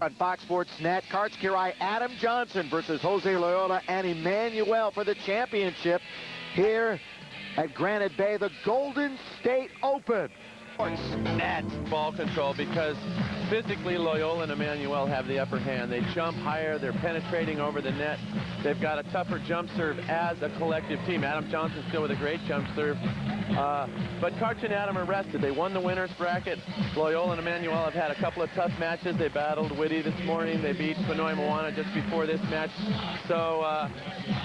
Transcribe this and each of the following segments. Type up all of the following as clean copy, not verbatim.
On Fox Sports Net, Karts Kirai, Adam Johnson versus Jose Loiola and Emanual for the championship here at Granite Bay, the Golden State Open. Net ball control, because physically Loiola and Emanual have the upper hand. They jump higher, they're penetrating over the net. They've got a tougher jump serve as a collective team. Adam Johnson still with a great jump serve. But Karch and Adam are rested. They won the winner's bracket. Loiola and Emanual have had a couple of tough matches. They battled Whitty this morning. They beat Panoy Moana just before this match. So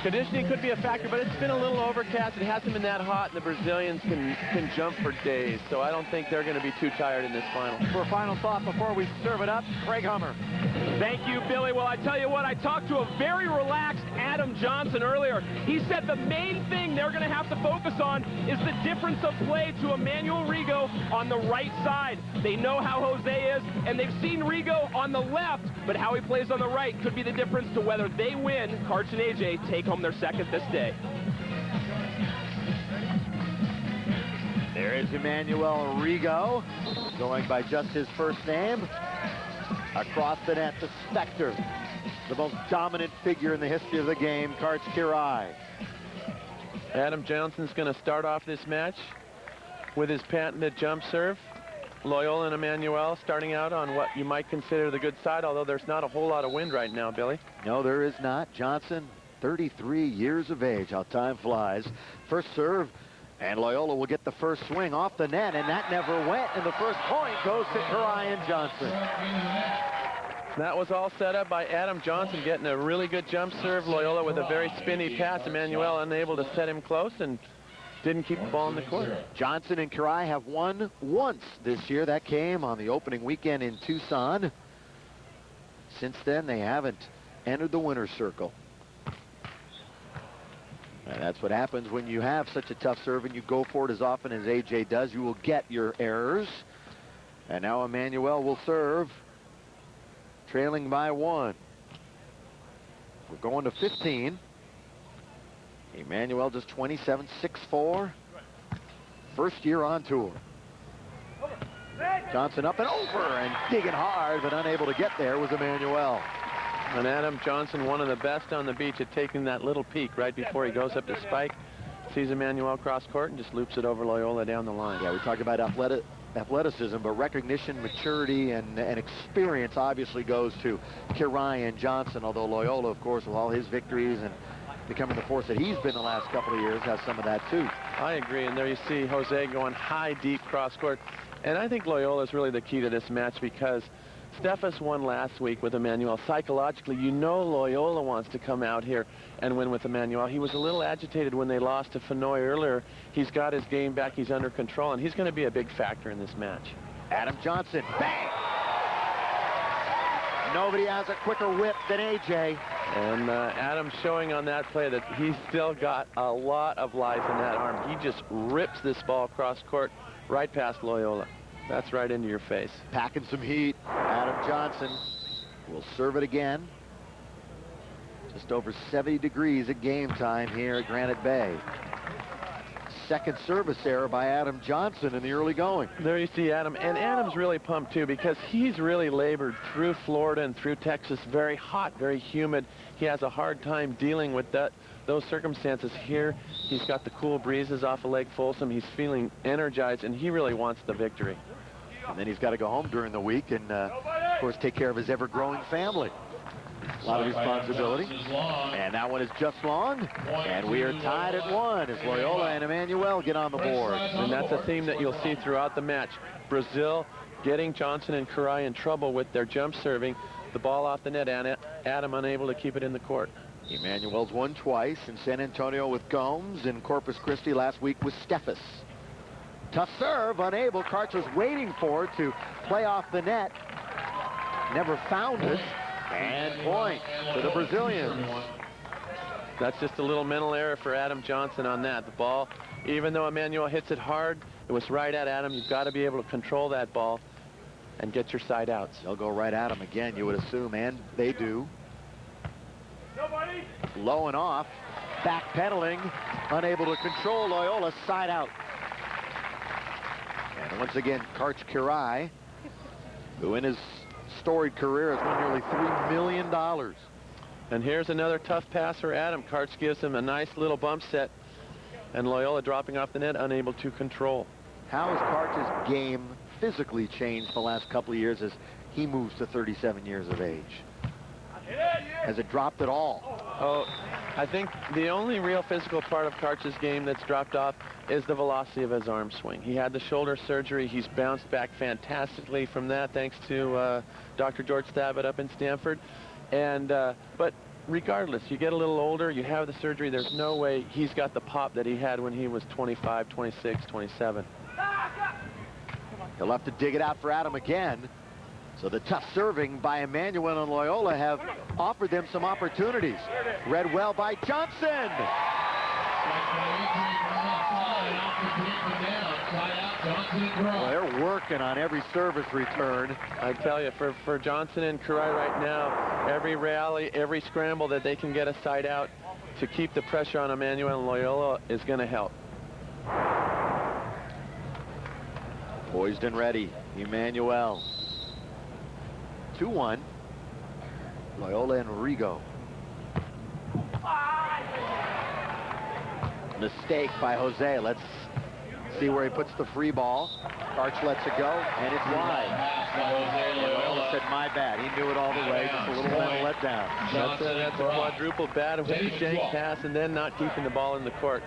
conditioning could be a factor, but it's been a little overcast. It hasn't been that hot, and the Brazilians can jump for days. So I don't think they're going to be too tired in this final. For a final thought before we serve it up, Craig Hummer. Thank you, Billy. Well, I tell you what, I talked to a very relaxed Adam Johnson earlier. He said the main thing they're going to have to focus on is the difference of play to Emanuel Rigo on the right side. They know how Jose is, and they've seen Rigo on the left, but how he plays on the right could be the difference to whether they win. Karch and AJ take home their second this day. There is Emanuel Rigo, going by just his first name. Across the net, the Spectre, the most dominant figure in the history of the game, Karch Kirai. Adam Johnson's going to start off this match with his patented jump serve. Loiola and Emanuel starting out on what you might consider the good side, although there's not a whole lot of wind right now, Billy. No, there is not. Johnson, 33 years of age. How time flies. First serve, and Loiola will get the first swing off the net, and that never went, and the first point goes to Kirai and Johnson. That was all set up by Adam Johnson getting a really good jump serve. Loiola with a very spinny pass. Emanuel unable to set him close and didn't keep the ball in the court. Johnson and Kirai have won once this year. That came on the opening weekend in Tucson. Since then, they haven't entered the winner's circle. And that's what happens when you have such a tough serve and you go for it as often as AJ does. You will get your errors. And now Emanuel will serve, trailing by 1. We're going to 15. Emanuel just 27, 6'4". First year on tour. Johnson up and over and digging hard, but unable to get there was Emanuel. And Adam Johnson, one of the best on the beach at taking that little peek right before he goes up to spike. Sees Emanuel cross court and just loops it over Loiola down the line. Yeah, we talked about athleticism, but recognition, maturity, and experience obviously goes to Kirai and Johnson, although Loiola, of course, with all his victories and becoming the force that he's been the last couple of years, has some of that too. I agree, and there you see Jose going high, deep cross court. And I think Loiola is really the key to this match, because Steffes won last week with Emanuel. Psychologically, you know Loiola wants to come out here and win with Emanuel. He was a little agitated when they lost to Panoy earlier. He's got his game back. He's under control, and he's going to be a big factor in this match. Adam Johnson, bang! Nobody has a quicker whip than AJ. And Adam showing on that play that he's still got a lot of life in that arm. He just rips this ball across court right past Loiola. That's right into your face. Packing some heat. Adam Johnson will serve it again. Just over 70 degrees at game time here at Granite Bay. Second service error by Adam Johnson in the early going. There you see Adam, and Adam's really pumped too, because he's really labored through Florida and through Texas. Very hot, very humid. He has a hard time dealing with those circumstances. Here he's got the cool breezes off of Lake Folsom. He's feeling energized, and he really wants the victory. And then he's got to go home during the week and of course take care of his ever-growing family. A lot of responsibility. And that one is just long. And we are tied at 1 as Loiola and Emanuel get on the board. And that's a theme that you'll see throughout the match. Brazil getting Johnson and Kirai in trouble with their jump serving. The ball off the net, and Adam unable to keep it in the court. Emanuel's won twice in San Antonio with Gomes, and Corpus Christi last week with Steffes. Tough serve, unable. Karch was waiting for it to play off the net. Never found it. And point to the Brazilians. That's just a little mental error for Adam Johnson on that. The ball, even though Emanuel hits it hard, it was right at Adam. You've got to be able to control that ball and get your side outs. They'll go right at him again, you would assume, and they do. Low and off, backpedaling, unable to control Loiola, side out. And once again, Karch Kirai, who in his storied career has won nearly $3 million. And here's another tough passer, Adam. Karch gives him a nice little bump set, and Loiola dropping off the net, unable to control. How has Karch's game physically changed the last couple of years as he moves to 37 years of age? Has it dropped at all? Oh, I think the only real physical part of Karch's game that's dropped off is the velocity of his arm swing. He had the shoulder surgery. He's bounced back fantastically from that, thanks to Dr. George Thabit up in Stanford. And but regardless, you get a little older, you have the surgery, there's no way he's got the pop that he had when he was 25, 26, 27. He'll have to dig it out for Adam again. So the tough serving by Emanual and Loiola have offered them some opportunities. Read well by Johnson. Well, they're working on every service return. I tell you, for Johnson and Karai right now, every rally, every scramble that they can get a side out to keep the pressure on Emanual and Loiola is going to help. Poised and ready, Emanual. 2-1. Loiola and Rigo. Mistake by Jose. Let's see where he puts the free ball. Karch lets it go, and it's wide. Loiola said, my bad. He knew it all the way. Just a little mental letdown. That's a quadruple bad with the shank pass and then not keeping the ball in the court.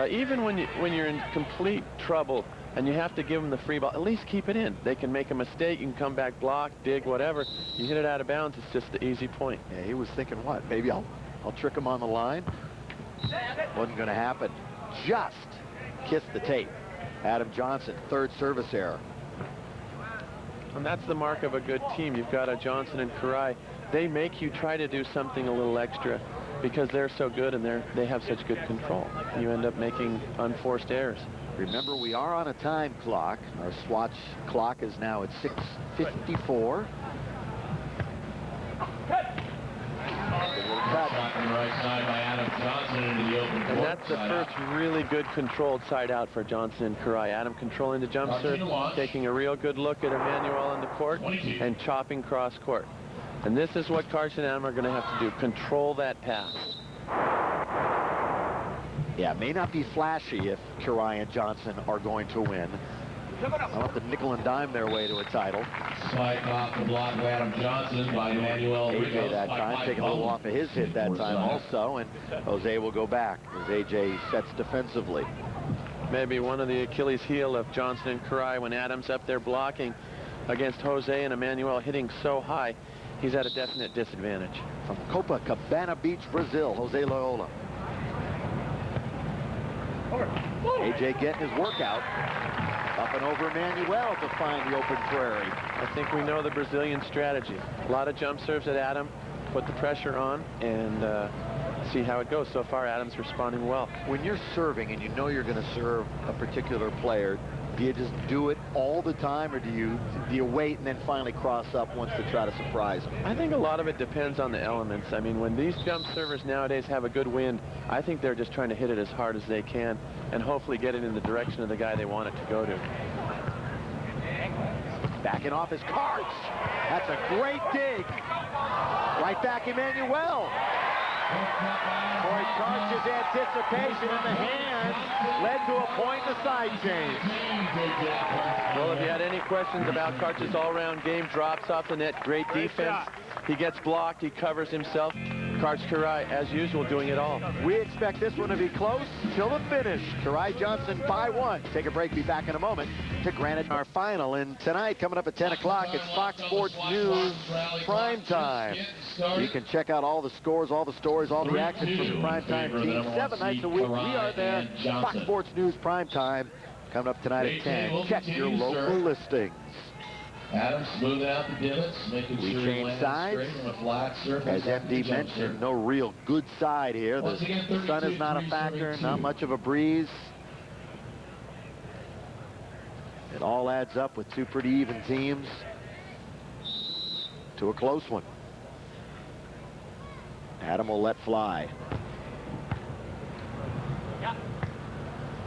Even when you're in complete trouble and you have to give them the free ball, at least keep it in. They can make a mistake, you can come back, block, dig, whatever. You hit it out of bounds, it's just the easy point. Yeah, he was thinking, what? Maybe I'll trick him on the line. Wasn't going to happen. Just kissed the tape. Adam Johnson, third service error. And that's the mark of a good team. You've got a Johnson and Karai. They make you try to do something a little extra because they're so good and they have such good control. You end up making unforced errors. Remember, we are on a time clock. Our swatch clock is now at 6:54. And that's the first really good controlled side out for Johnson and Karai. Adam controlling the jump serve, taking a real good look at Emanual in the court, and chopping cross court. And this is what Karch and Adam are going to have to do, control that pass. Yeah, it may not be flashy if Karai and Johnson are going to win. I want the nickel and dime their way to a title. Spike off the block of Adam Johnson by Emanual. AJ that time, taking a little off of his hit that time also, and Jose will go back as AJ sets defensively. Maybe one of the Achilles heel of Johnson and Karai when Adam's up there blocking against Jose and Emanual hitting so high, he's at a definite disadvantage. From Copacabana Beach, Brazil, Jose Loiola. AJ getting his workout. Up and over Emanual to find the open prairie. I think we know the Brazilian strategy. A lot of jump serves at Adam, put the pressure on, and see how it goes. So far, Adam's responding well. When you're serving and you know you're going to serve a particular player, do you just do it all the time, or do you wait and then finally cross up once to try to surprise them? I think a lot of it depends on the elements. I mean, when these jump servers nowadays have a good wind, I think they're just trying to hit it as hard as they can and hopefully get it in the direction of the guy they want it to go to. Backing off his Karch. That's a great dig. Right back, Emanual. Boy, Karch's anticipation in the hand led to a point in the side change. Well, if you had any questions about Karch's all-round game, drops off the net, great defense. He gets blocked, he covers himself. Karch Karai, as usual, doing it all. We expect this one to be close till the finish. Karai Johnson by one. Take a break, be back in a moment to Granite, our final. And tonight, coming up at 10 o'clock, it's Fox Sports News Prime Time. You can check out all the scores, all the stories, all the action from the primetime team. 7 nights a week, we are there. Fox Sports News Prime Time, coming up tonight at 10. Check your local listings. Adam smoothing out the divots, making We sure he change lands sides. straight on a flat surface. As MD mentioned, no real good side here. The sun is not a factor, not much of a breeze. It all adds up with two pretty even teams to a close one. Adam will let fly.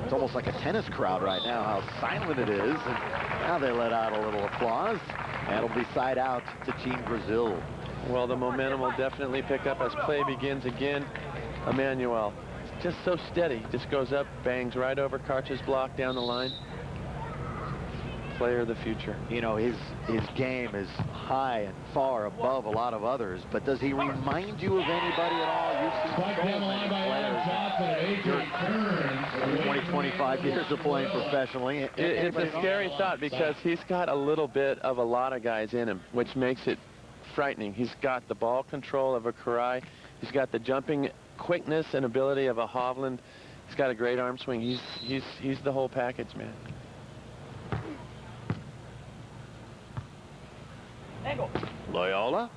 It's almost like a tennis crowd right now, how silent it is. And now they let out a little applause. That'll be side out to Team Brazil. Well, the momentum will definitely pick up as play begins again. Emanual, just so steady. Just goes up, bangs right over Karch's block down the line. Player of the future. You know, his game is high and far above a lot of others, but does he remind you of anybody at all? You've seen so many players. 25 years of playing professionally. It's a scary thought because he's got a little bit of a lot of guys in him, which makes it frightening. He's got the ball control of a Karai. He's got the jumping quickness and ability of a Hovland. He's got a great arm swing. He's the whole package, man. Loiola,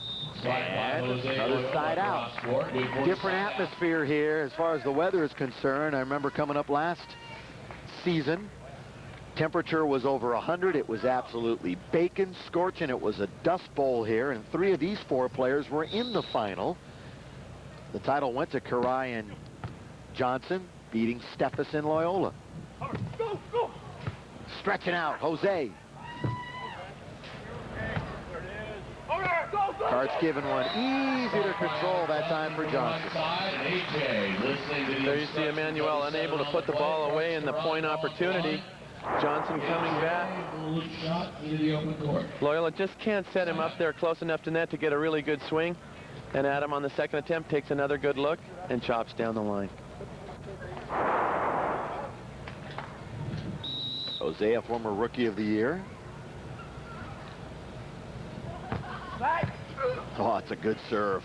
and another side out. Different atmosphere here as far as the weather is concerned. I remember coming up last season, temperature was over 100. It was absolutely bacon scorching. It was a dust bowl here, and 3 of these 4 players were in the final. The title went to Karai and Johnson, beating Steffes and Loiola. Stretching out, Jose. Karch giving one easy to control that time for Johnson. There you see Emanual unable to put the ball away in the point opportunity. Johnson coming back. Loiola just can't set him up there close enough to net to get a really good swing. And Adam on the second attempt takes another good look and chops down the line. Jose, a former Rookie of the Year. Oh, it's a good serve.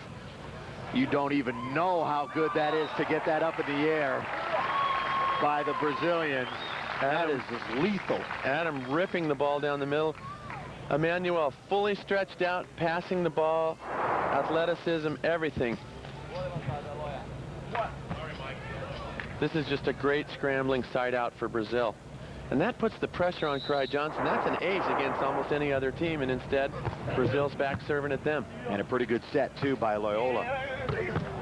You don't even know how good that is to get that up in the air by the Brazilians. That is just lethal. Adam ripping the ball down the middle. Emanual fully stretched out, passing the ball, athleticism, everything. This is just a great scrambling side out for Brazil. And that puts the pressure on Karai Johnson. That's an ace against almost any other team, and instead, Brazil's back serving at them. And a pretty good set, too, by Loiola.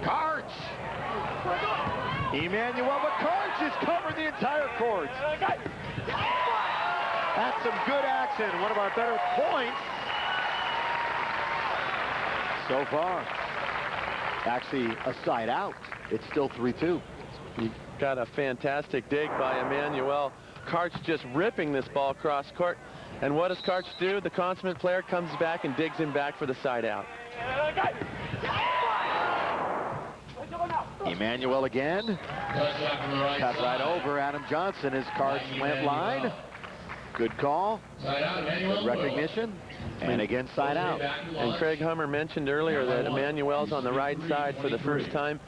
Karch! Emanual, but Karch has covered the entire court. That's some good action. One of our better points so far. Actually, a side out. It's still 3-2. You got a fantastic dig by Emanual. Karch just ripping this ball across court. And what does Karch do? The consummate player comes back and digs him back for the side out. Emanual again. Cut right over Adam Johnson as Karch went line. Good call. Good recognition. And again, side out. And Craig Hummer mentioned earlier that Emanuel's on the right side for the first time.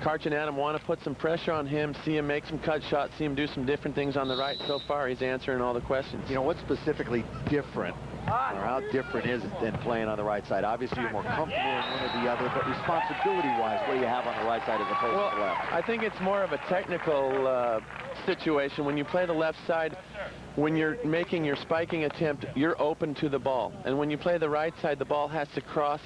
Karch and Adam want to put some pressure on him, see him make some cut shots, see him do some different things on the right. So far, he's answering all the questions. You know, what's specifically different, or how different is it than playing on the right side? Obviously, you're more comfortable in one or the other, but responsibility-wise, what do you have on the right side as opposed to the left? I think it's more of a technical situation. When you play the left side, when you're making your spiking attempt, you're open to the ball. And when you play the right side, the ball has to cross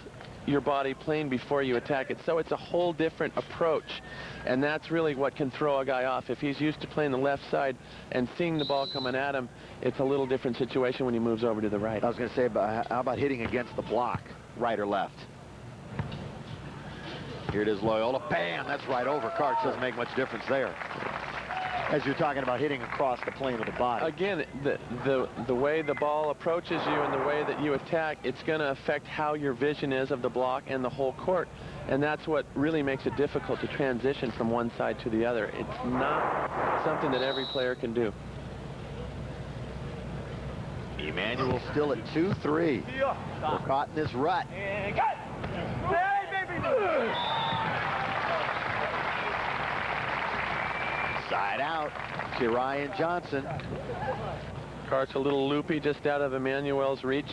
your body plane before you attack it. So it's a whole different approach, and that's really what can throw a guy off. If he's used to playing the left side and seeing the ball coming at him, it's a little different situation when he moves over to the right. I was going to say, how about hitting against the block, right or left? Here it is, Loiola. Bam! That's right over. Karch doesn't make much difference there. As you're talking about hitting across the plane of the body. Again, the way the ball approaches you and the way that you attack, it's going to affect how your vision is of the block and the whole court. And that's what really makes it difficult to transition from one side to the other. It's not something that every player can do. Emanual still at 2-3. We're caught in this rut. Side out, Karai and Johnson. Karch a little loopy just out of Emanuel's reach.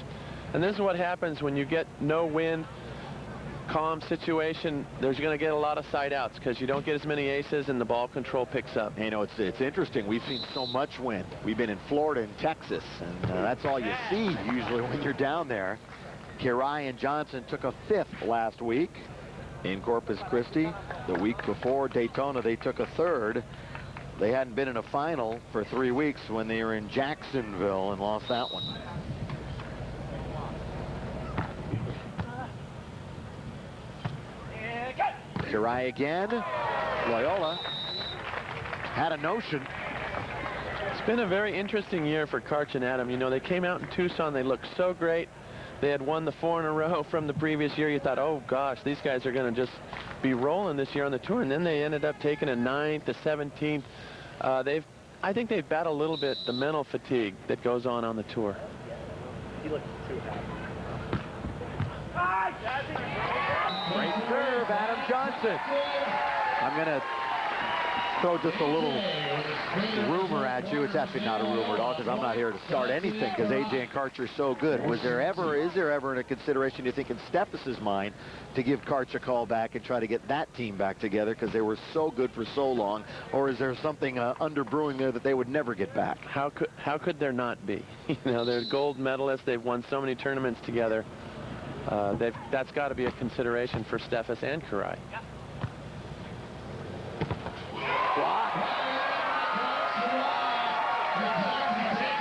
And this is what happens when you get no wind, calm situation. There's going to get a lot of side outs because you don't get as many aces and the ball control picks up. You know, it's interesting. We've seen so much wind. We've been in Florida and Texas, and that's all you see usually when you're down there. Karai and Johnson took a 5th last week in Corpus Christi. The week before Daytona, they took a 3rd. They hadn't been in a final for 3 weeks when they were in Jacksonville and lost that one. Curie again. Loiola had a notion. It's been a very interesting year for Karch and Adam. You know, they came out in Tucson. They looked so great. They had won the 4 in a row from the previous year. You thought, oh, gosh, these guys are going to just be rolling this year on the tour. And then they ended up taking a 9th, a 17th. I think they've battled a little bit the mental fatigue that goes on the tour. He looks too happy. Great serve, Adam Johnson. I'm going to throw just a little rumor at you. It's actually not a rumor at all, because I'm not here to start anything, because AJ and Karch are so good. Is there ever in a consideration, you think, in Steffes' mind, to give Karch a call back and try to get that team back together, because they were so good for so long? Or is there something under brewing there that they would never get back? How could there not be? You know, they're gold medalists. They've won so many tournaments together. That's got to be a consideration for Steffes and Curie.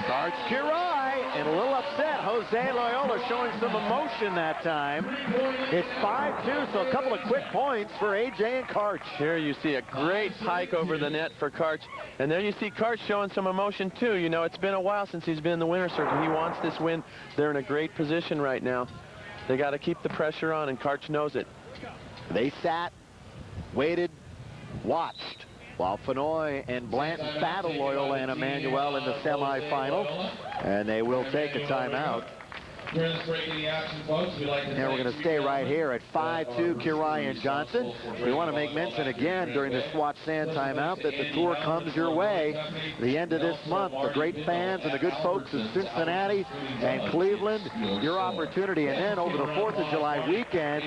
Karch Curie, and a little upset. Jose Loiola showing some emotion that time. It's 5-2, so a couple of quick points for AJ and Karch. Here you see a great pike over the net for Karch. And there you see Karch showing some emotion, too. You know, it's been a while since he's been in the winner's circle. He wants this win. They're in a great position right now. They got to keep the pressure on, and Karch knows it. They sat, waited, watched, while Fenoy and Blanton battle Loiola and Emanual in the semifinal, and they will take a timeout. And we're going to stay right here at 5-2, Curie and Johnson. We want to make mention again during the Swatch Sand timeout that the tour comes your way the end of this month. The great fans and the good folks in Cincinnati and Cleveland, your opportunity. And then over the 4th of July weekend,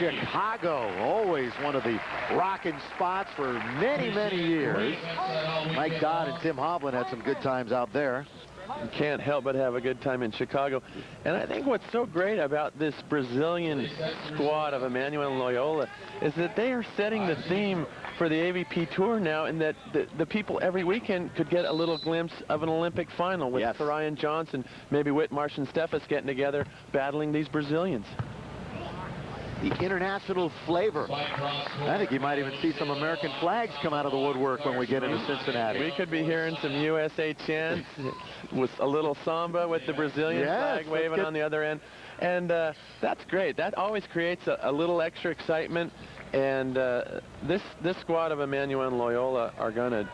Chicago, always one of the rocking spots for many, many years. Mike Dodd and Tim Hovland had some good times out there. You can't help but have a good time in Chicago. And I think what's so great about this Brazilian squad of Emanual and Loiola is that they are setting the theme for the AVP Tour now, and that the people every weekend could get a little glimpse of an Olympic final with Curie and Johnson, maybe Whitmarsh and Steffes getting together, battling these Brazilians. The international flavor. I think you might even see some American flags come out of the woodwork when we get into Cincinnati. We could be hearing some USA chants with a little samba with the Brazilian flag waving on the other end. And that's great. That always creates a little extra excitement. And this squad of Emanual and Loiola are going to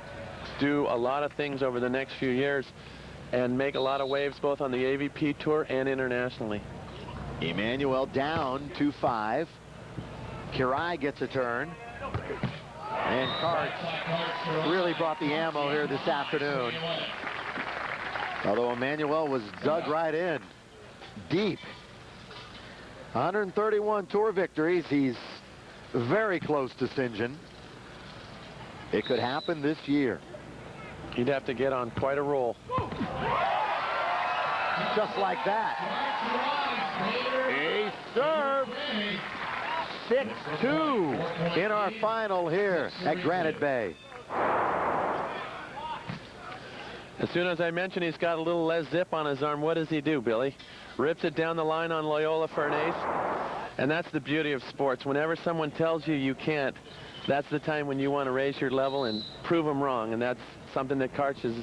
do a lot of things over the next few years and make a lot of waves both on the AVP Tour and internationally. Emanual down 2-5. Curie gets a turn. And Karch really brought the ammo here this afternoon. Although Emanual was dug right in, deep. 131 tour victories. He's very close to singeing. It could happen this year. He'd have to get on quite a roll. Just like that. A serve. 6-2 in our final here at Granite Bay. As soon as I mentioned he's got a little less zip on his arm, what does he do, Billy? Rips it down the line on Loiola for an ace. And that's the beauty of sports. Whenever someone tells you you can't, that's the time when you want to raise your level and prove them wrong. And that's something that Karch has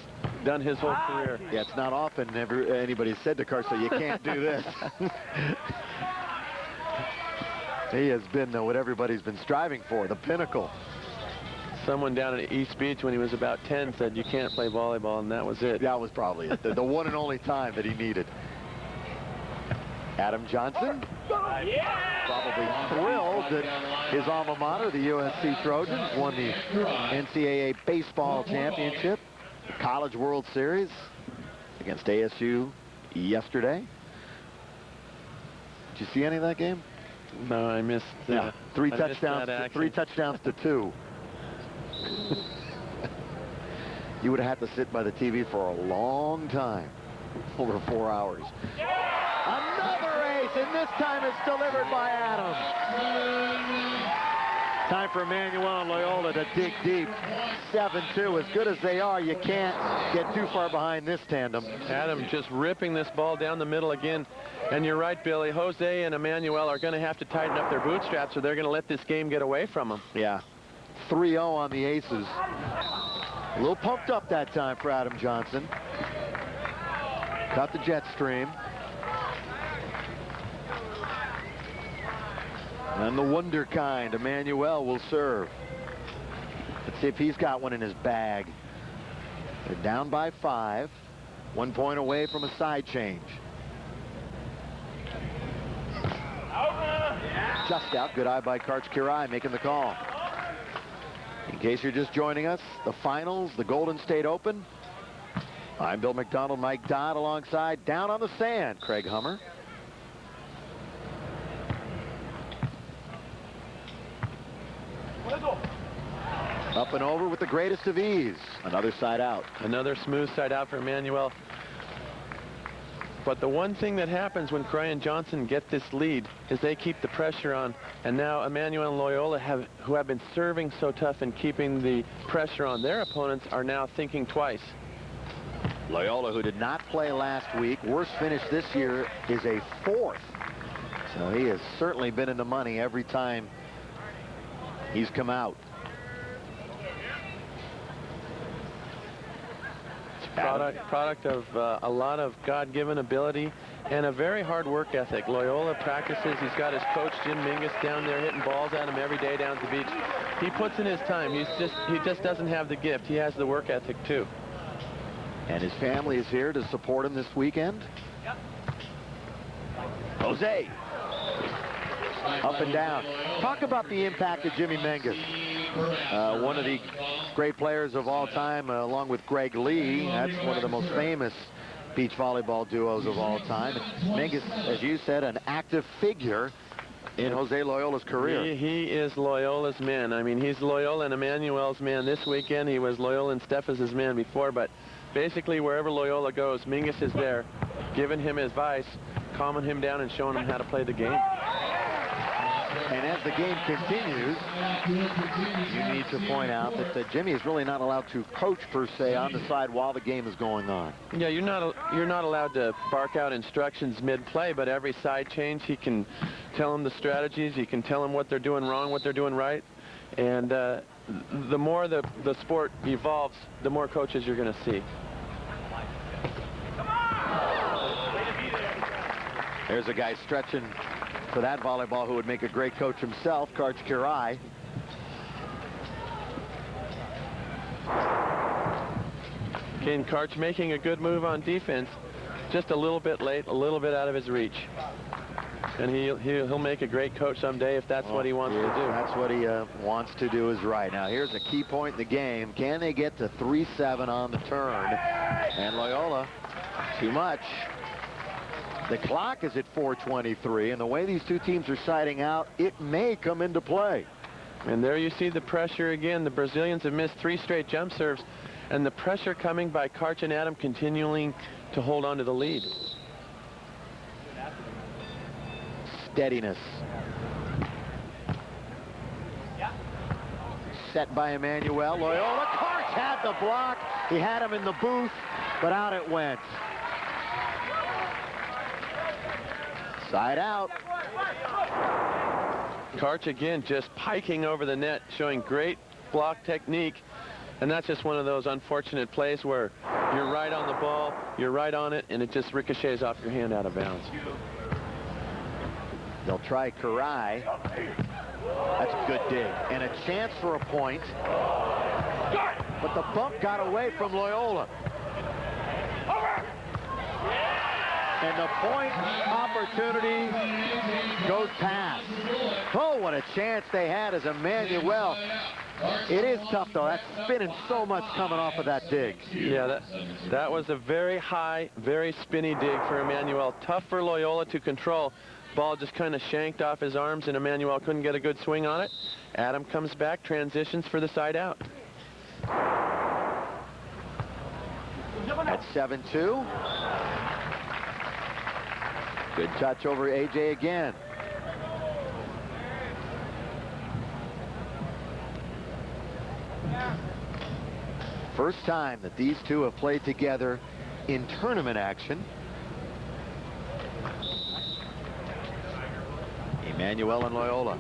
done his whole career. Yeah, it's not often anybody said to Karch, so you can't do this. He has been what everybody's been striving for, the pinnacle. Someone down at East Beach when he was about 10 said you can't play volleyball, and that was it. That was probably it. The one and only time that he needed. Adam Johnson, probably thrilled that his alma mater, the USC Trojans, won the NCAA Baseball Championship, the College World Series against ASU yesterday. Did you see any of that game? No, I missed. Three touchdowns to 2. You would have had to sit by the TV for a long time, over 4 hours. Another ace, and this time it's delivered by Adam. Time for Emanual and Loiola to dig deep. 7-2. As good as they are, you can't get too far behind this tandem. Adam just ripping this ball down the middle again. And you're right, Billy. Jose and Emanual are going to have to tighten up their bootstraps, or they're going to let this game get away from them. Yeah. 3-0 on the aces. A little pumped up that time for Adam Johnson. Cut the jet stream. And the wonder kind, Emanual, will serve. Let's see if he's got one in his bag. They're down by 5. 1 point away from a side change. Just out. Good eye by Karch Kirai making the call. In case you're just joining us, the finals, the Golden State Open. I'm Bill McDonald, Mike Dodd alongside Down on the Sand, Craig Hummer. Up and over with the greatest of ease. Another side out. Another smooth side out for Emanual. But the one thing that happens when Kirai and Johnson get this lead is they keep the pressure on. And now Emanual and Loiola, who have been serving so tough and keeping the pressure on their opponents, are now thinking twice. Loiola, who did not play last week, worst finish this year, is a 4th. So he has certainly been in the money every time he's come out. Product of a lot of God-given ability and a very hard work ethic. Loiola practices. He's got his coach Jim Mingus down there hitting balls at him every day down at the beach. He puts in his time. He just doesn't have the gift. He has the work ethic too. And his family is here to support him this weekend. Jose. Up and down. Talk about the impact of Jimmy Mingus. One of the great players of all time, along with Greg Lee. That's one of the most famous beach volleyball duos of all time. Mingus, as you said, an active figure in Jose Loiola's career. He is Loiola's man. I mean, he's Loiola and Emanuel's man this weekend. He was Loiola and Steffes' man before, but basically wherever Loiola goes, Mingus is there, giving him advice, calming him down, and showing him how to play the game. And as the game continues, you need to point out that Jimmy is really not allowed to coach per se on the side while the game is going on. Yeah, you're not allowed to bark out instructions mid-play, but every side change he can tell them the strategies, he can tell them what they're doing wrong, what they're doing right, and the more the sport evolves, the more coaches you're going to see. There's a guy stretching for that volleyball who would make a great coach himself, Karch Kirai. Again, Karch making a good move on defense, just a little bit late, a little bit out of his reach. And he'll make a great coach someday if that's what he wants to do. That's what he wants to do is right. Now here's a key point in the game. Can they get to 3-7 on the turn? And Loiola, too much. The clock is at 4:23, and the way these two teams are siding out, it may come into play. And there you see the pressure again. The Brazilians have missed 3 straight jump serves, and the pressure coming by Karch and Adam continuing to hold on to the lead. Steadiness. Set by Emanual. Loiola. Karch had the block. He had him in the booth, but out it went. Side out. Karch again just piking over the net, showing great block technique. And that's just one of those unfortunate plays where you're right on the ball, you're right on it, and it just ricochets off your hand out of bounds. They'll try Kirai. That's a good dig. And a chance for a point. But the bump got away from Loiola. And the point opportunity goes past. Oh, what a chance they had as Emanual. It is tough, though. That's spinning so much coming off of that dig. Yeah, that was a very high, very spinny dig for Emanual. Tough for Loiola to control. Ball just kind of shanked off his arms, and Emanual couldn't get a good swing on it. Adam comes back, transitions for the side out. At 7-2. Good touch over AJ again. First time that these two have played together in tournament action. Emanual and Loiola.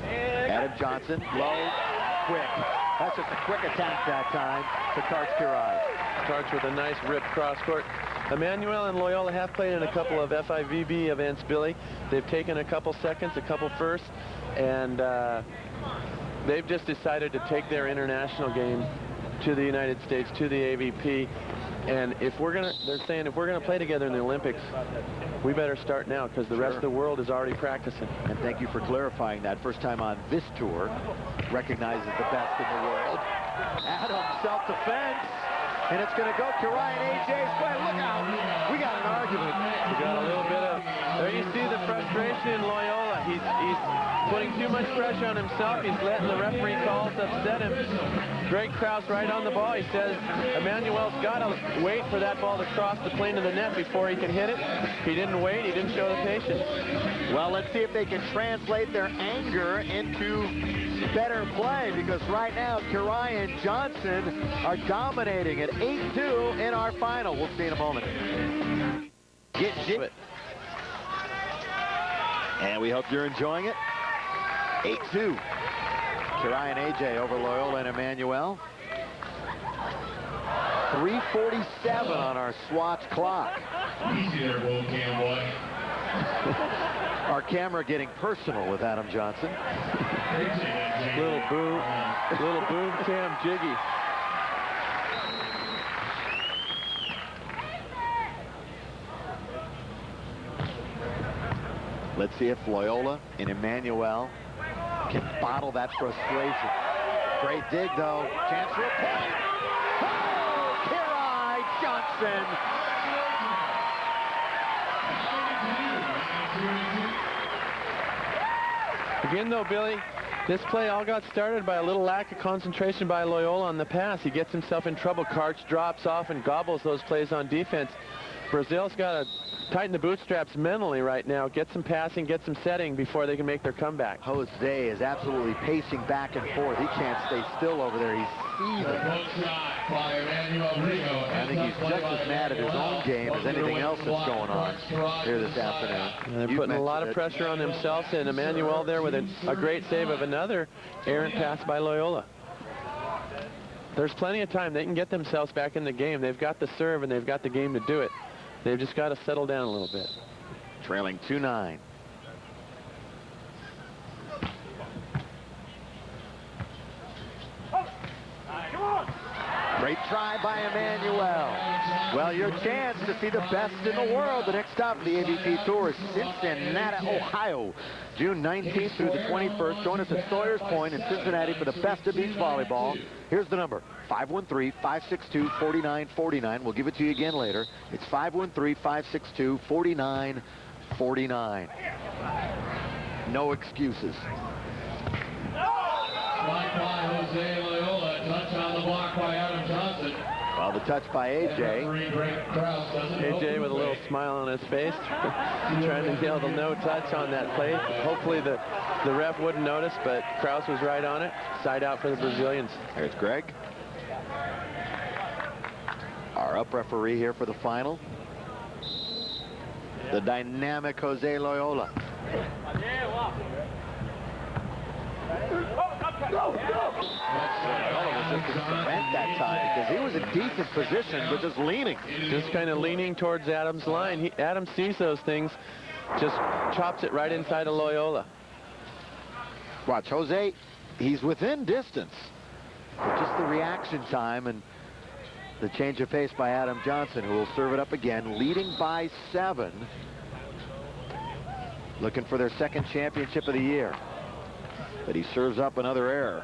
Adam Johnson, low, quick. That's just a quick attack that time to Karch Kiraly. Karch with a nice rip cross court. Emanual and Loiola have played in a couple of FIVB events, Billy. They've taken a couple seconds, a couple firsts, and they've just decided to take their international game to the United States, to the AVP. And if we're gonna, they're saying if we're gonna play together in the Olympics, we better start now because the rest of the world is already practicing. And thank you for clarifying that. First time on this tour, recognizes the best in the world. Adam, self-defense, and it's going to go Kiraly and AJ's way. Look out! We got an argument. We got a little bit of. There you see the frustration in Loiola. He's putting too much pressure on himself. He's letting the referee calls upset him. Greg Krause right on the ball. He says Emanuel's got to wait for that ball to cross the plane of the net before he can hit it. He didn't wait. He didn't show the patience. Well, let's see if they can translate their anger into better play, because right now Kiraly and Johnson are dominating at 8-2 in our final. We'll see in a moment. And we hope you're enjoying it. 8-2. Kiraly and AJ over Loiola and Emanual. 3:47 on our Swatch clock. Easy there, Cam boy. Our camera getting personal with Adam Johnson. Little boom cam jiggy. Let's see if Loiola and Emanual can bottle that frustration. Great dig, though. Chance for a point. Oh, Kiraly Johnson. Again, though, Billy, this play all got started by a little lack of concentration by Loiola on the pass. He gets himself in trouble. Karch drops off and gobbles those plays on defense. Brazil's got to tighten the bootstraps mentally right now, get some passing, get some setting before they can make their comeback. Jose is absolutely pacing back and forth. He can't stay still over there. He's seething. I think he's just as mad at his own game as anything else that's going on here this afternoon. And they're putting a lot of pressure on themselves, and Emanual there with a great save of another errant pass by Loiola. There's plenty of time. They can get themselves back in the game. They've got the serve and they've got the game to do it. They've just got to settle down a little bit. Trailing 2-9. Great try by Emanual. Well, your chance to see the best in the world. The next stop of the AVP Tour is Cincinnati, Ohio. June 19th through the 21st. Join us at Sawyer's Point in Cincinnati for the best of beach volleyball. Here's the number, 513-562-4949. We'll give it to you again later. It's 513-562-4949. No excuses. Block by Jose Loiola, touch on the block by Adam Johnson. Well, the touch by AJ. AJ with a little smile on his face, trying to nail the no touch on that play. Hopefully the ref wouldn't notice, but Krause was right on it. Side out for the Brazilians. There's Greg. Our up referee here for the final. The dynamic Jose Loiola. Was just a cement that time because he was in decent position, but just leaning. Just kind of leaning towards Adam's line. Adam sees those things, just chops it right inside of Loiola. Watch, Jose, he's within distance. But just the reaction time and the change of pace by Adam Johnson, who will serve it up again, leading by 7. Looking for their second championship of the year. But he serves up another error.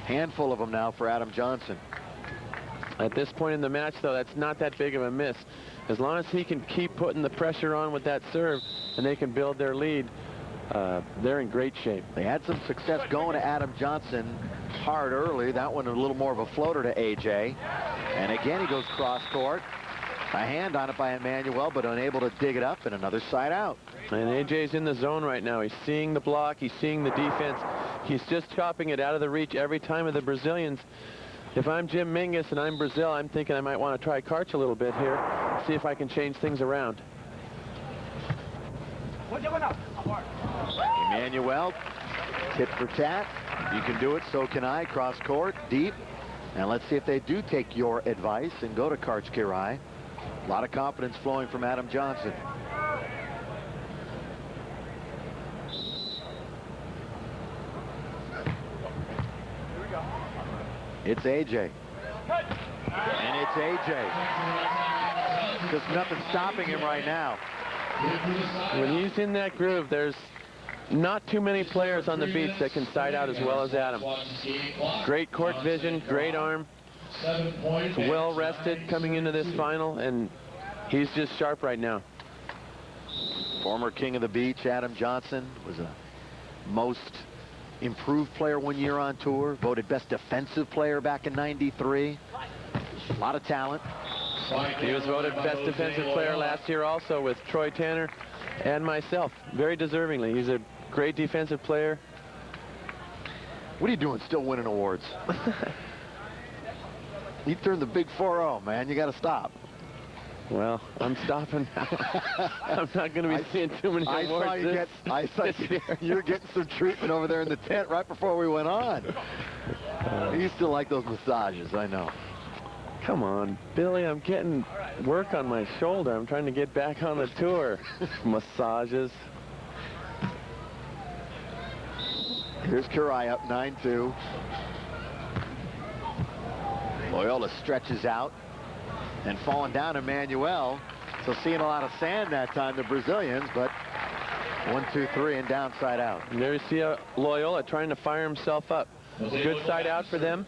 Handful of them now for Adam Johnson. At this point in the match, though, that's not that big of a miss. As long as he can keep putting the pressure on with that serve and they can build their lead, they're in great shape. They had some success going to Adam Johnson hard early. That one a little more of a floater to AJ. And again, he goes cross court. A hand on it by Emanual, but unable to dig it up, and another side out. And AJ's in the zone right now. He's seeing the block. He's seeing the defense. He's just chopping it out of the reach every time of the Brazilians. If I'm Jim Mingus and I'm Brazil, I'm thinking I might want to try Karch a little bit here, see if I can change things around. Emanual, tit for tat. You can do it, so can I. Cross court, deep. And let's see if they do take your advice and go to Karch Kirai. A lot of confidence flowing from Adam Johnson. It's AJ. And it's AJ. Just nothing stopping him right now. When he's in that groove, there's not too many players on the beach that can side out as well as Adam. Great court vision, great arm. Well rested coming into this final, and he's just sharp right now. Former king of the beach, Adam Johnson, was a most improved player one year on tour, voted best defensive player back in '93. A lot of talent. He was voted best defensive player last year also with Troy Tanner and myself, very deservingly. He's a great defensive player. What are you doing still winning awards? You turned the big 4-0, man. You got to stop. Well, I'm stopping now. I'm not going to be seeing too many awards. I saw you're getting some treatment over there in the tent right before we went on. You still like those massages, I know. Come on, Billy, I'm getting work on my shoulder. I'm trying to get back on the tour. Massages. Here's Kirai up 9-2. Loiola stretches out. And falling down Emanual. So seeing a lot of sand that time, the Brazilians, but 1, 2, 3 and downside out. And there you see Loiola trying to fire himself up. Good side out for them.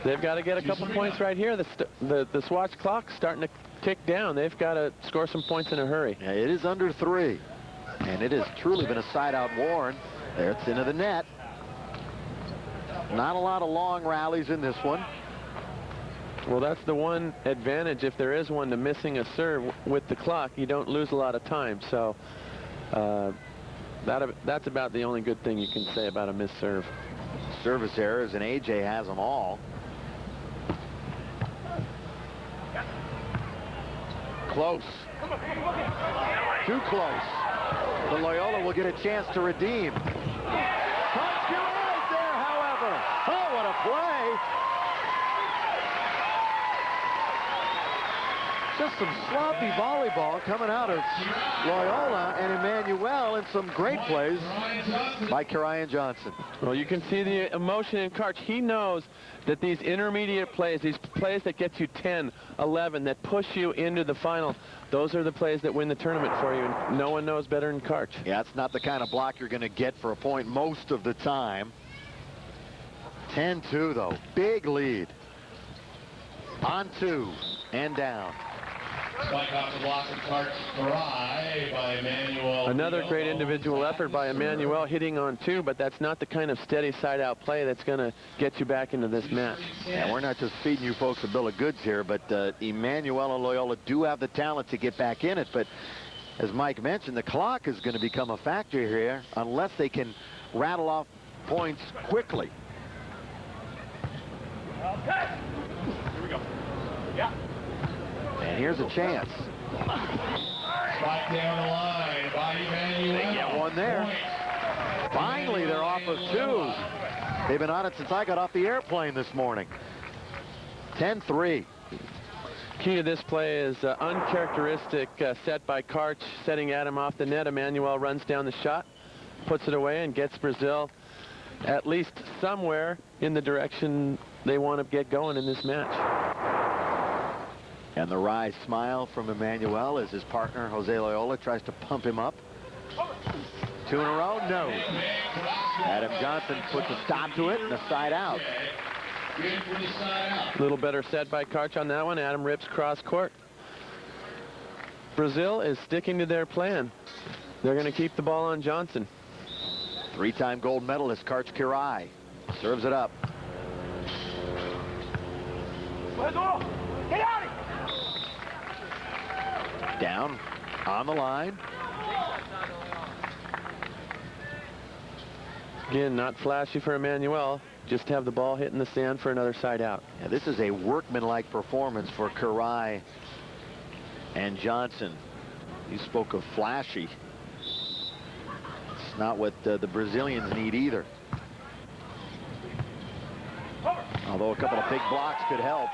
They've got to get a couple points right here. The Swatch clock's starting to tick down. They've got to score some points in a hurry. Yeah, it is under 3. And it has truly been a side out war. There it's into the net. Not a lot of long rallies in this one. Well, that's the one advantage, if there is one, to missing a serve with the clock. You don't lose a lot of time. So that's about the only good thing you can say about a missed serve. Service errors, and AJ has them all. Close. Too close. But Loiola will get a chance to redeem. Karch Kirai is there, however. Oh, what a play. Just some sloppy volleyball coming out of Loiola and Emanual, and some great plays by Kirai and Johnson. Well, you can see the emotion in Karch. He knows that these intermediate plays, these plays that get you 10, 11, that push you into the final, those are the plays that win the tournament for you, and no one knows better than Karch. Yeah, it's not the kind of block you're going to get for a point most of the time. 10-2, though. Big lead. On 2 and down. Spike off the block and Karch Kirai by Emanual. Another great individual effort by Emanual, hitting on 2, but that's not the kind of steady side-out play that's going to get you back into this match. And we're not just feeding you folks a bill of goods here, but Emanual and Loiola do have the talent to get back in it. But as Mike mentioned, the clock is going to become a factor here unless they can rattle off points quickly. Okay. Here we go. Yeah. And here's a chance. Spike down the line by Emanual. They get one there. Finally, they're off of 2. They've been on it since I got off the airplane this morning. 10-3. Key to this play is uncharacteristic set by Karch, setting Adam off the net. Emanual runs down the shot, puts it away, and gets Brazil at least somewhere in the direction they want to get going in this match. And the wry smile from Emanual as his partner, Jose Loiola, tries to pump him up. 2 in a row, no. Adam Johnson puts a stop to it and a side out. A little better set by Karch on that one. Adam rips cross court. Brazil is sticking to their plan. They're going to keep the ball on Johnson. 3-time gold medalist Karch Kirai serves it up. Down on the line. Again, not flashy for Emanual. Just have the ball hit in the sand for another side out. Yeah, this is a workmanlike performance for Karai and Johnson. You spoke of flashy. It's not what the Brazilians need either. Although a couple of big blocks could help.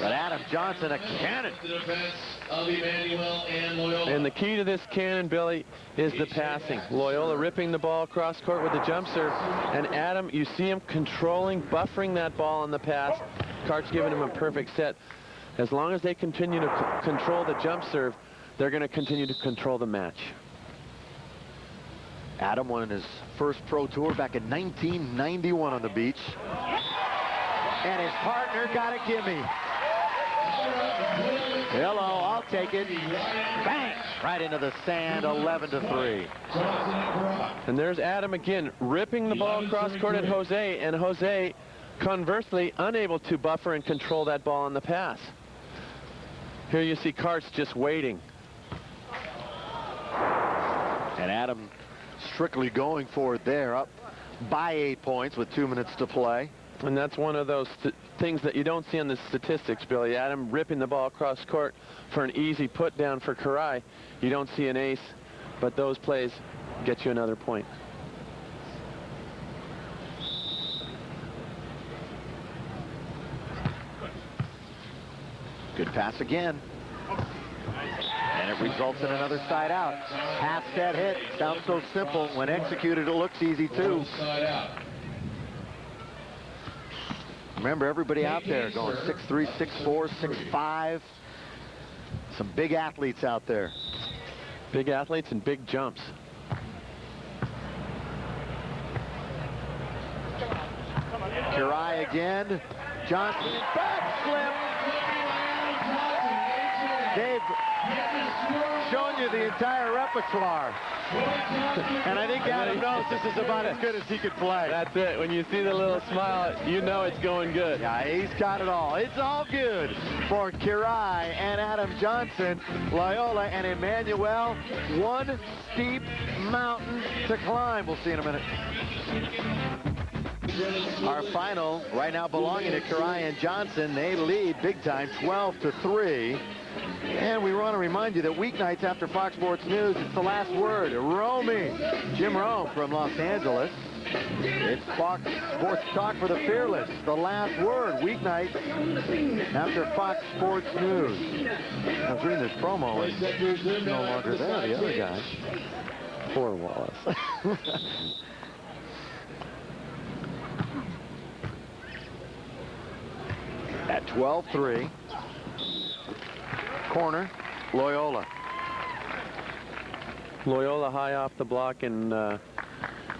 But Adam Johnson, a cannon. The defense of Emanual and Loiola. And the key to this cannon, Billy, is the passing. Loiola ripping the ball across court with the jump serve. And Adam, you see him controlling, buffering that ball on the pass. Cart's giving him a perfect set. As long as they continue to control the jump serve, they're going to continue to control the match. Adam won his first pro tour back in 1991 on the beach. And his partner got a gimme. Hello, I'll take it. Bang! Right into the sand, 11-3. And there's Adam again, ripping the ball across court at Jose, and Jose, conversely, unable to buffer and control that ball on the pass. Here you see Carts just waiting. And Adam strictly going for it there, up by 8 points with 2 minutes to play. And that's one of those things that you don't see on the statistics, Billy. Adam ripping the ball across court for an easy put down for Karai. You don't see an ace, but those plays get you another point. Good pass again. And it results in another side out. Half set hit. Sounds so simple. When executed, it looks easy too. Remember, everybody out there going 6'3", 6'4", 6'5". Some big athletes out there. Big athletes and big jumps. Karai again. Johnson back slip. They've shown you the entire repertoire. And I think Adam knows this is about as good as he could play. That's it. When you see the little smile, you know it's going good. Yeah, he's got it all. It's all good for Karai and Adam Johnson. Loiola and Emanual, one steep mountain to climb. We'll see in a minute. Our final right now belonging to Karai and Johnson. They lead big time, 12-3. And we want to remind you that weeknights after Fox Sports News, it's the last word. Romy, Jim Rome from Los Angeles. It's Fox Sports Talk for the Fearless. The last word, weeknights after Fox Sports News. I was reading this promo, and he's no longer there, the other guy. Poor Wallace. At 12-3. Corner, Loiola. Loiola high off the block, and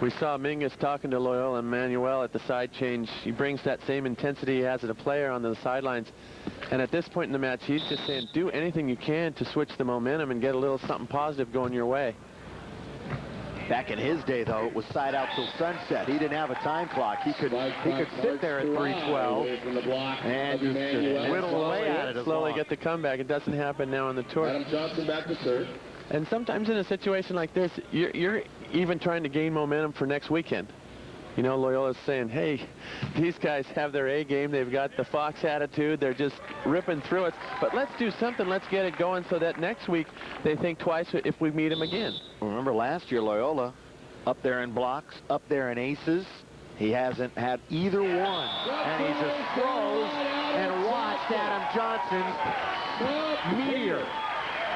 we saw Mingus talking to Loiola and Emanual at the side change. He brings that same intensity he has as a player on the sidelines. And at this point in the match, he's just saying, do anything you can to switch the momentum and get a little something positive going your way. Back in his day, though, it was side out till sunset. He didn't have a time clock. He could sit there at 3:12 and just whittle away at it. Slowly get the comeback. It doesn't happen now on the tour. Adam Johnson back to serve. And sometimes in a situation like this, you're even trying to gain momentum for next weekend. You know, Loiola's saying, hey, these guys have their A game. They've got the Fox attitude. They're just ripping through it. But let's do something. Let's get it going so that next week they think twice if we meet them again. Remember last year, Loiola up there in blocks, up there in aces. He hasn't had either one. And he just throws and watched Adam Johnson's meteor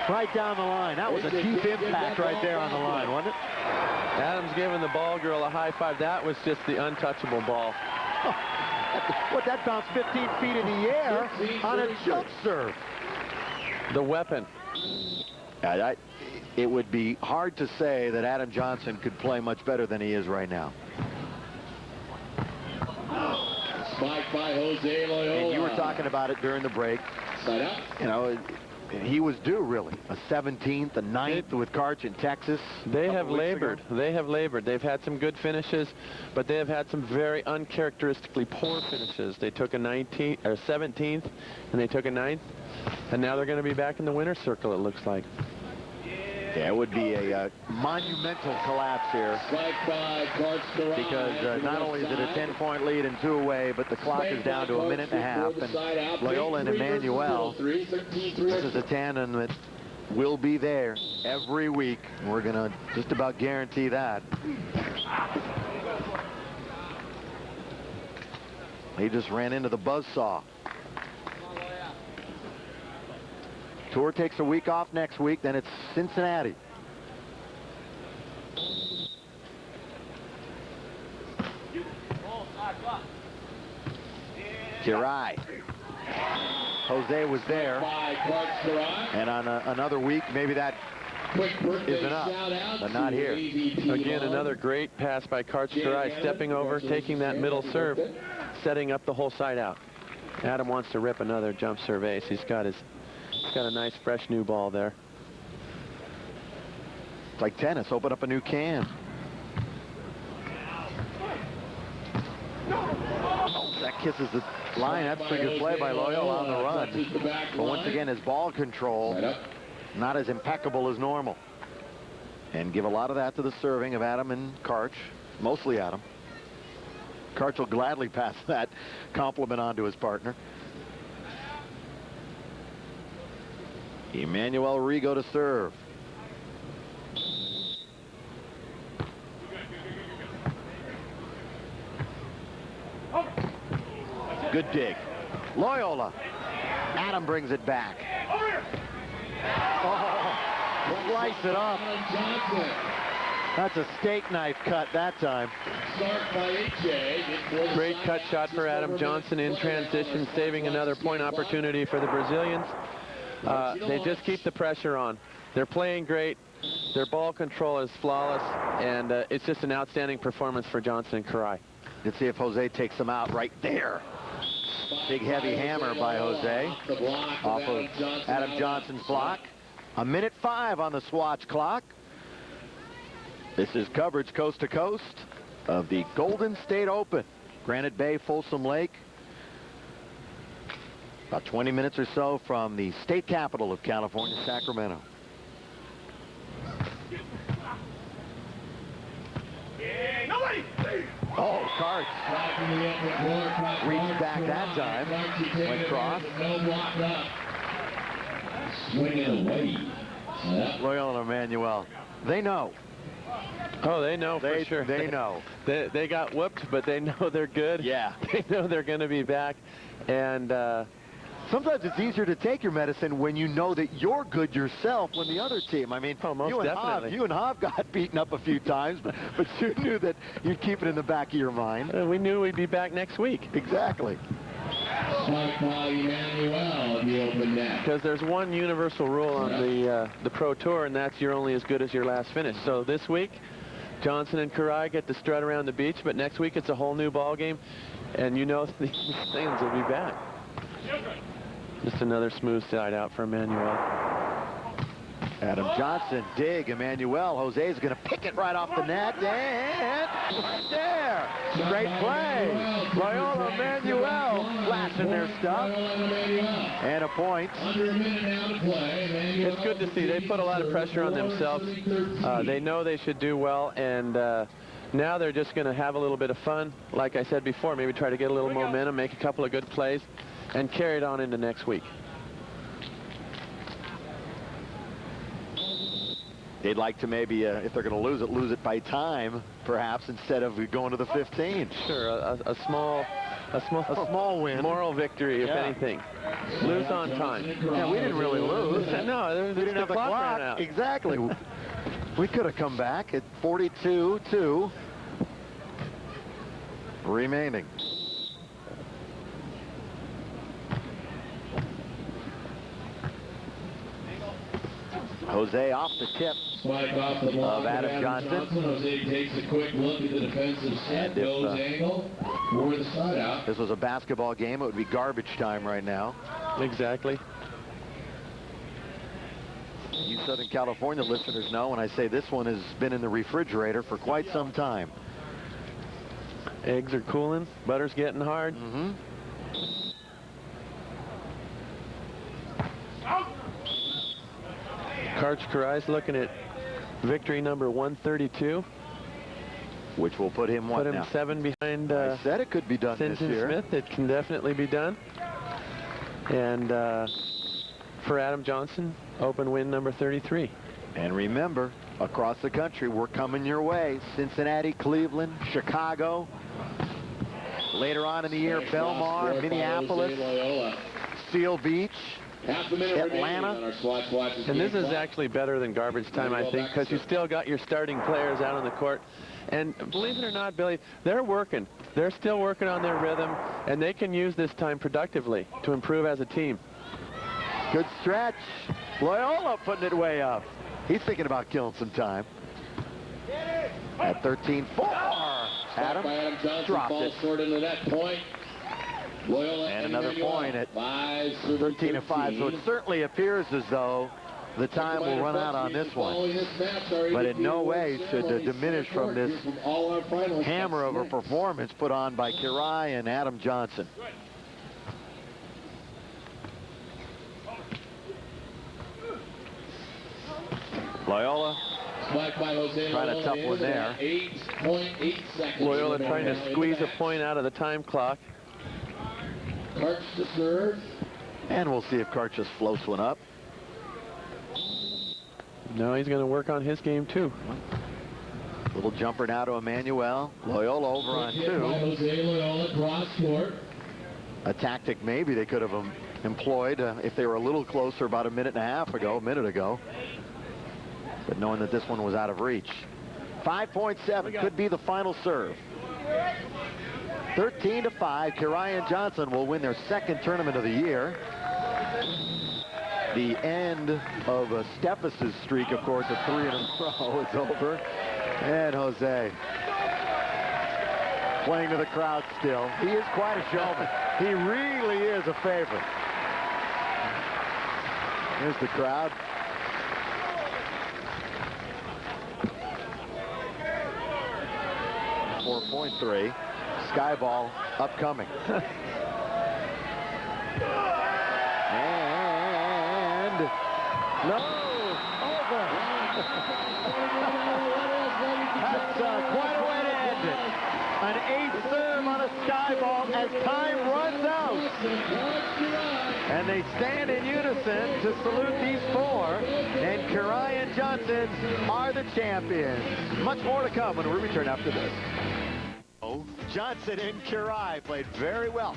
right down the line. That was a deep impact right there on the line, wasn't it? Adam's giving the ball girl a high five. That was just the untouchable ball. What, that bounced 15 feet in the air on a jump serve. The weapon. It would be hard to say that Adam Johnson could play much better than he is right now. Spike by Jose Loiola. And you were talking about it during the break. You know, he was due, really. A 17th, a 9th with Karch in Texas. They have labored. They have labored. They've had some good finishes, but they have had some very uncharacteristically poor finishes. They took a 19th or 17th, and they took a 9th, and now they're going to be back in the winner's circle, it looks like. Yeah, it would be a monumental collapse here because not only is it a 10-point lead and 2 away, but the clock is down to a minute and a half. And Loiola and Emanual, this is a tandem that will be there every week. We're going to just about guarantee that. He just ran into the buzzsaw. Tour takes a week off next week, then it's Cincinnati. Kirai. Jose was there. And on another week, maybe that is enough, but not here. Again, another great pass by Kirai, stepping over, taking that middle serve, setting up the whole side out. Adam wants to rip another jump serve ace. He's got a nice fresh new ball there. It's like tennis, open up a new can. Oh, that kisses the line. That's a pretty good play by Loiola on the run. But once again, his ball control not as impeccable as normal. And give a lot of that to the serving of Adam and Karch, mostly Adam. Karch will gladly pass that compliment on to his partner. Emanual Rigo to serve. Good dig. Loiola. Adam brings it back. Oh, slice it up. That's a steak knife cut that time. Great cut shot for Adam Johnson in transition, saving another point opportunity for the Brazilians. They just keep the pressure on. They're playing great. Their ball control is flawless, and it's just an outstanding performance for Johnson and Kirai. Let's see if Jose takes them out right there. Big heavy hammer by Jose off of Adam Johnson's block. 1:05 on the Swatch clock. This is coverage coast to coast of the Golden State Open. Granite Bay, Folsom Lake. About 20 minutes or so from the state capital of California, Sacramento. Oh, Karch reached back that time. Went cross. Swinging away. Loiola and Emanual. They know. Oh, they know for sure. They know. They got whooped, but they know they're good. Yeah. They know they're going to be back. And sometimes it's easier to take your medicine when you know that you're good yourself when the other team. I mean, most definitely. You and Hav got beaten up a few times, but you knew that you'd keep it in the back of your mind. We knew we'd be back next week. Exactly. Swipe by Emanual in the open net. Because there's one universal rule on the Pro Tour, and that's you're only as good as your last finish. So this week, Johnson and Kirai get to strut around the beach, but next week it's a whole new ball game, and you know these things will be back. Just another smooth side out for Emanual. Adam Johnson, dig, Emanual. Jose's going to pick it right off the net, and right there. Great play. Loiola, Emanual flashing their stuff. And a point. It's good to see. They put a lot of pressure on themselves. They know they should do well, and now they're just going to have a little bit of fun. Like I said before, maybe try to get a little momentum, make a couple of good plays, and carry it on into next week. They'd like to maybe, if they're going to lose it by time, perhaps, instead of going to the 15. Sure, a small win. Moral victory, if anything. Lose on time. Yeah, we didn't really lose. No, we didn't have the clock. Ran out. Exactly. We could have come back at 42-2 remaining. Jose off the tip of Adam Johnson. Jose takes a quick look at the defensive set, goes angle for the side out. This was a basketball game. It would be garbage time right now. Exactly. You Southern California listeners know when I say this one has been in the refrigerator for quite some time. Eggs are cooling. Butter's getting hard. Mm-hmm. Karch Karai's looking at victory number 132. Which will put him what now? Put him 7 behind. I said it could be done this year. Smith. It can definitely be done. And for Adam Johnson, open win number 33. And remember, across the country, we're coming your way. Cincinnati, Cleveland, Chicago. Later on in the year, Belmar, Minneapolis, Seal Beach, Atlanta. And this is actually better than garbage time, I think, because you still got your starting players out on the court. And believe it or not, Billy, they're working. They're still working on their rhythm, and they can use this time productively to improve as a team. Good stretch. Loiola putting it way up. He's thinking about killing some time. At 13-4. Adam dropped it. Short into that point. Loiola and another point at 13-5. So it certainly appears as though the time will run out on this one. But in no way should diminish from this hammer of a performance put on by Kirai and Adam Johnson. Loiola trying a tough one there. 8.8 seconds. Loiola trying to squeeze a point out of the time clock. Karch to serve. And we'll see if Karch just floats one up. No, he's going to work on his game too. Little jumper now to Emanual. Loiola over on 2. Loiola cross court. A tactic maybe they could have employed if they were a little closer about a minute ago. But knowing that this one was out of reach. 5.7 could be the final serve. 13-5. Kirai and Johnson will win their 2nd tournament of the year. The end of Steffes' streak, of course, of 3 in a row is over. And Jose playing to the crowd still. He is quite a showman. He really is a favorite. Here's the crowd. .3. Sky ball upcoming. And no, over. That's quite a way to end it. An 8th serve on a sky ball as time runs out. And they stand in unison to salute these 4. And Kirai and Johnson are the champions. Much more to come when we return after this. Johnson and Kirai played very well.